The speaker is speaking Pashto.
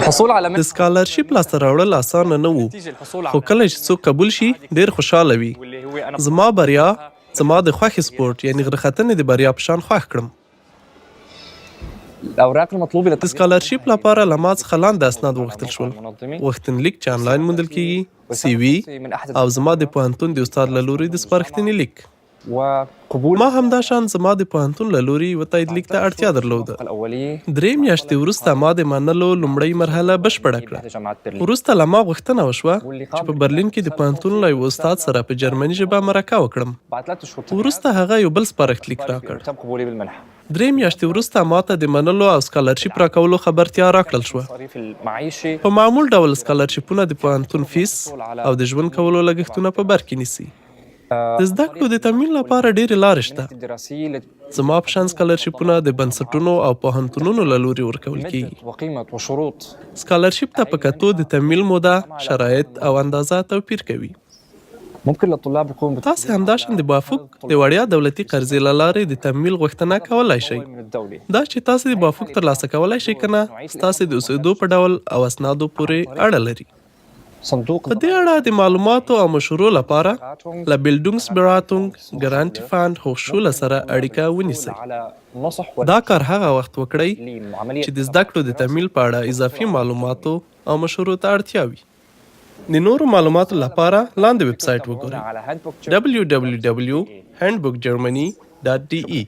الحصول على د سکالرشیپ لاسته راوړل اسانه نه وو، نتيجة الحصول خو على کله چې څوک قبول شي ډېر خوشحاله وي. واللي هو أنا زما بریا زما د خوښې سپورټ یعنی غرختنې د بریا په شان خوښ کړم. الأوراق المطلوبة د سکالرشیپ لپاره له ما څخه لاندې اسناد وغوښتل شول. غوښتنلیک چې انلاین موندل کیږي، سی وي او زما د پوهنتون د استاد له لوري د سپارښتنې لیک. وقبول ما همدا شان زما د پوهنتون له لوري یوه تایید لیک ته اړتیا درلوده. الأولية 3 میاشتې وروسته ما د منلو لومړۍ مرحله بشپړه کړه. جامعة برلين وروسته له ما غوښتنه وشوه چې په برلین کې د پوهنتون له یوه استاد سره په جرمني ژبه مرکه وکړم. بعد 3 شهور وروسته هغه یو بل سپارښت لیک راکړ. تم قبولي بالمنحة. 3 میاشتې وروسته ما ته د منلو او سکالرشیپ راکولو خبرتیا راکړل شوه. مصاريف المعيشة په معمول ډول سکالرشیپونه د پوهنتون فیس او د ژوند کولو لګښتونه په بر کې نیسي. د زده کړو د تمویل لپاره ډېرې لارې شته. الدراسية التي زما په شان سکالرشیپونه د بنسټونو او پوهنتونونو له لوري ورکول کیږي. وقيمة وشروط سکالرشیپ ته په کتو د تمویل موده، شرایط او اندازه توپیر کوي. ممكن للطلاب يقوموا تاسې همداشان د بافوک د وړیا دولتي قرضې له لارې د تمویل غوښتنه کولی شئ. من الدولة. دا چې تاسې د بافوک ترلاسه کولی شئ که نه، ستاسې د اوسېدو په ډول او اسنادو پورې اړه لري. صندوق په دې اړه د معلوماتو او مشورو لپاره له بیلډونګسبراتونګ ګرانټي فاند هوخشوله سره اړیکه ونیسئ. على نصح دا کار هغه وخت وکړئ وعملية چې د زده کړو د تمویل په اړه اضافي معلوماتو او مشورو ته اړتیا وي. د نورو معلوماتو لپاره لاندې ویب سایټ وګورئ: www.handbookgermany.de